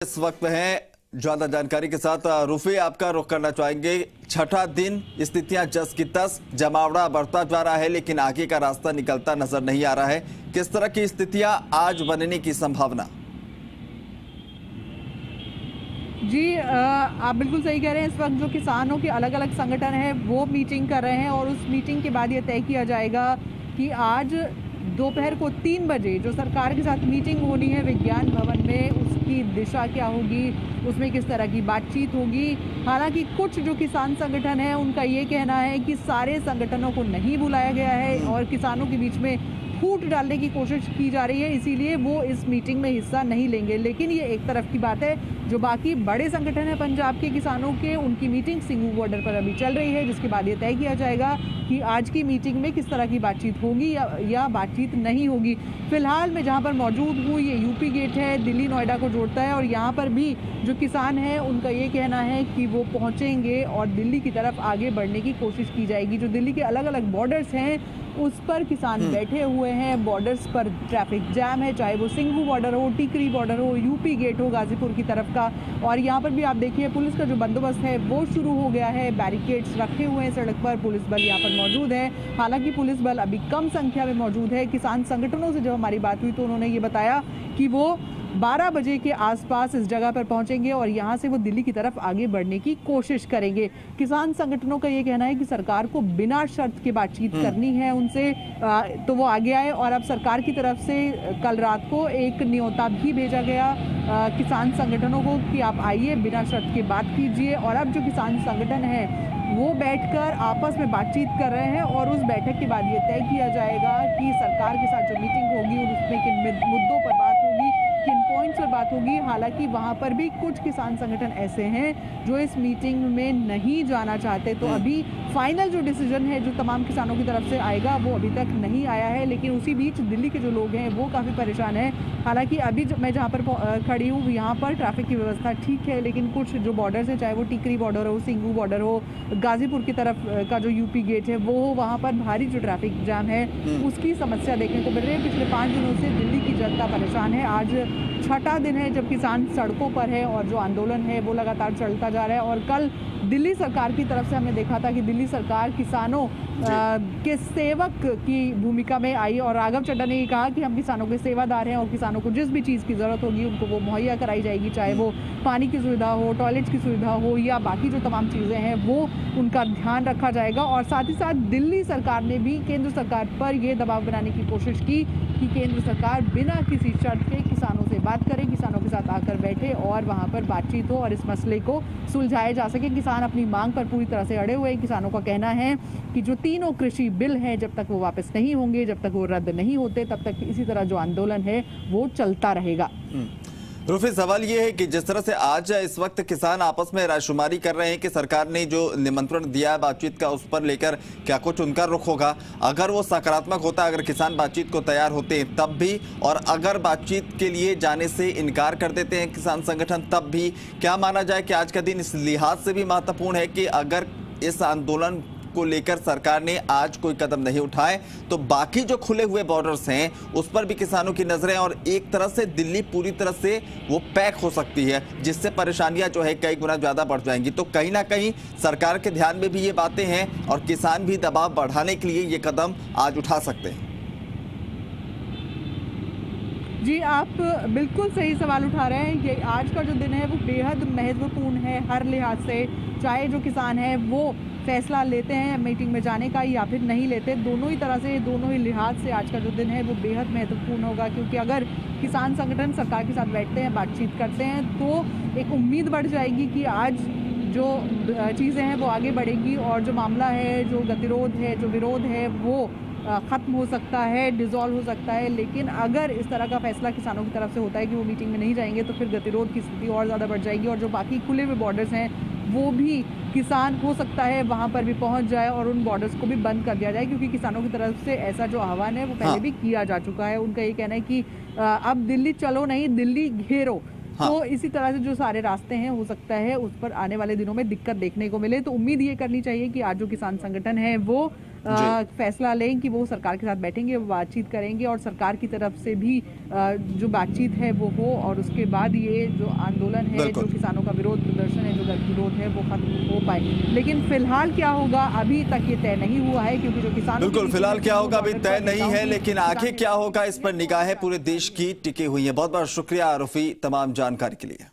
इस वक्त है ज्यादा जानकारी के साथ रूफी आपका रुख करना चाहेंगे। छठा दिन स्थितियां जस की तस, जमावड़ा बढ़ता जा रहा है लेकिन आगे का रास्ता निकलता नजर नहीं आ रहा है। किस तरह की स्थितियां आज बनने की संभावना? जी आप बिल्कुल सही कह रहे हैं। इस वक्त जो किसानों के अलग अलग संगठन हैं वो मीटिंग कर रहे हैं और उस मीटिंग के बाद ये तय किया जाएगा कि आज दोपहर को 3 बजे जो सरकार के साथ मीटिंग होनी है विज्ञान भवन में, उसकी दिशा क्या होगी, उसमें किस तरह की बातचीत होगी। हालांकि कुछ जो किसान संगठन है उनका ये कहना है कि सारे संगठनों को नहीं बुलाया गया है और किसानों के बीच में फूट डालने की कोशिश की जा रही है, इसीलिए वो इस मीटिंग में हिस्सा नहीं लेंगे। लेकिन ये एक तरफ की बात है, जो बाकी बड़े संगठन है पंजाब के किसानों के, उनकी मीटिंग सिंघू बॉर्डर पर अभी चल रही है, जिसके बाद ये तय किया जाएगा कि आज की मीटिंग में किस तरह की बातचीत होगी या बातचीत नहीं होगी। फिलहाल मैं जहाँ पर मौजूद हूँ ये यूपी गेट है, दिल्ली नोएडा को जोड़ता है और यहाँ पर भी जो किसान हैं उनका ये कहना है कि वो पहुँचेंगे और दिल्ली की तरफ आगे बढ़ने की कोशिश की जाएगी। जो दिल्ली के अलग अलग बॉर्डर्स हैं उस पर किसान बैठे हुए हैं, बॉर्डर्स पर ट्रैफिक जैम है, चाहे वो सिंघू बॉर्डर हो, टिकरी बॉर्डर हो, यूपी गेट हो गाजीपुर की तरफ का। और यहाँ पर भी आप देखिए पुलिस का जो बंदोबस्त है वो शुरू हो गया है, बैरिकेड्स रखे हुए हैं सड़क पर, पुलिस बल यहाँ पर मौजूद है। हालांकि पुलिस बल अभी कम संख्या में मौजूद है। किसान संगठनों से जब हमारी बात हुई तो उन्होंने ये बताया कि वो 12 बजे के आसपास इस जगह पर पहुंचेंगे और यहां से वो दिल्ली की तरफ आगे बढ़ने की कोशिश करेंगे। किसान संगठनों का ये कहना है कि सरकार को बिना शर्त के बातचीत करनी है उनसे, तो वो आगे आए। और अब सरकार की तरफ से कल रात को एक न्योता भी भेजा गया किसान संगठनों को कि आप आइए, बिना शर्त के बात कीजिए। और अब जो किसान संगठन है वो बैठकर आपस में बातचीत कर रहे हैं और उस बैठक के बाद ये तय किया जाएगा कि सरकार के साथ जो मीटिंग होगी और उसमें किन मुद्दों पर बात होगी, किन पॉइंट्स पर बात होगी। हालांकि वहां पर भी कुछ किसान संगठन ऐसे हैं जो इस मीटिंग में नहीं जाना चाहते, तो अभी फाइनल जो डिसीजन है जो तमाम किसानों की तरफ से आएगा वो अभी तक नहीं आया है। लेकिन उसी बीच दिल्ली के जो लोग हैं वो काफ़ी परेशान हैं। हालांकि अभी मैं जहाँ पर खड़ी हूँ यहाँ पर ट्रैफिक की व्यवस्था ठीक है, लेकिन कुछ जो बॉर्डर्स हैं, चाहे वो टिकरी बॉर्डर हो, सिंघू बॉर्डर हो, गाजीपुर की तरफ का जो यूपी गेट है वो, वहाँ पर भारी जो ट्रैफिक जाम है उसकी समस्या देखने को मिल रही है। पिछले 5 दिनों से दिल्ली की जनता परेशान है। आज छठा दिन है जब किसान सड़कों पर है और जो आंदोलन है वो लगातार चलता जा रहा है। और कल दिल्ली सरकार की तरफ से हमने देखा था कि दिल्ली सरकार किसानों के सेवक की भूमिका में आई और राघव चड्ढा ने ये कहा कि हम किसानों के सेवादार हैं और किसानों को जिस भी चीज़ की ज़रूरत होगी उनको वो मुहैया कराई जाएगी, चाहे वो पानी की सुविधा हो, टॉयलेट की सुविधा हो या बाकी जो तमाम चीज़ें हैं वो उनका ध्यान रखा जाएगा। और साथ ही साथ दिल्ली सरकार ने भी केंद्र सरकार पर ये दबाव बनाने की कोशिश की कि केंद्र सरकार बिना किसी शर्त के किसानों से बात करे, किसानों के साथ आकर बैठे और वहाँ पर बातचीत हो और इस मसले को सुलझाया जा सके। किसान अपनी मांग पर पूरी तरह से अड़े हुए हैं। किसानों का कहना है कि जो तीनों कृषि बिल हैं जब तक वो वापस नहीं होंगे, जब तक वो रद्द नहीं होते, तब तक इसी तरह जो आंदोलन है वो चलता रहेगा। रूफी, सवाल ये है कि जिस तरह से आज इस वक्त किसान आपस में रायशुमारी कर रहे हैं कि सरकार ने जो निमंत्रण दिया है बातचीत का उस पर लेकर क्या कुछ उनका रुख होगा? अगर वो सकारात्मक होता, अगर किसान बातचीत को तैयार होते हैं तब भी, और अगर बातचीत के लिए जाने से इनकार कर देते हैं किसान संगठन तब भी, क्या माना जाए कि आज का दिन इस लिहाज से भी महत्वपूर्ण है कि अगर इस आंदोलन को लेकर सरकार ने आज कोई कदम नहीं उठाए तो बाकी जो खुले हुए बॉर्डर्स हैं उस पर भी किसानों की नजरें, और एक तरह से दिल्ली पूरी तरह से वो पैक हो सकती है जिससे परेशानियां जो है कई गुना ज्यादा बढ़ जाएंगी। तो कहीं ना कहीं सरकार के ध्यान में भी ये बातें हैं और किसान भी दबाव बढ़ाने के लिए ये कदम आज उठा सकते हैं। जी आप बिल्कुल सही सवाल उठा रहे हैं। ये आज का जो दिन है वो बेहद महत्वपूर्ण है हर लिहाज से, चाहे जो किसान है वो फैसला लेते हैं मीटिंग में जाने का या फिर नहीं लेते, दोनों ही तरह से, दोनों ही लिहाज से आज का जो दिन है वो बेहद महत्वपूर्ण होगा। क्योंकि अगर किसान संगठन सरकार के साथ बैठते हैं, बातचीत करते हैं, तो एक उम्मीद बढ़ जाएगी कि आज जो चीज़ें हैं वो आगे बढ़ेगी और जो मामला है, जो गतिरोध है, जो विरोध है वो ख़त्म हो सकता है, डिसॉल्व हो सकता है। लेकिन अगर इस तरह का फैसला किसानों की तरफ से होता है कि वो मीटिंग में नहीं जाएंगे तो फिर गतिरोध की स्थिति और ज़्यादा बढ़ जाएगी और जो बाकी खुले हुए बॉर्डर्स हैं वो भी, किसान हो सकता है वहाँ पर भी पहुँच जाए और उन बॉर्डर्स को भी बंद कर दिया जाए। क्योंकि किसानों की तरफ से ऐसा जो आह्वान है वो पहले भी किया जा चुका है। उनका ये कहना है कि अब दिल्ली चलो नहीं, दिल्ली घेरो। तो इसी तरह से जो सारे रास्ते हैं हो सकता है उस पर आने वाले दिनों में दिक्कत देखने को मिले। तो उम्मीद ये करनी चाहिए कि आज जो किसान संगठन है वो फैसला लें कि वो सरकार के साथ बैठेंगे, वो बातचीत करेंगे और सरकार की तरफ से भी जो बातचीत है वो हो और उसके बाद ये जो आंदोलन है, जो किसानों का विरोध प्रदर्शन है, जो गतिरोध है, वो खत्म हो पाए। लेकिन फिलहाल क्या होगा अभी तक ये तय नहीं हुआ है, क्योंकि जो किसानों बिल्कुल फिलहाल क्या होगा अभी तय नहीं है, लेकिन आगे क्या होगा इस पर निगाहें पूरे देश की टिकी हुई है। बहुत बहुत शुक्रिया आरुफी तमाम जानकारी के लिए।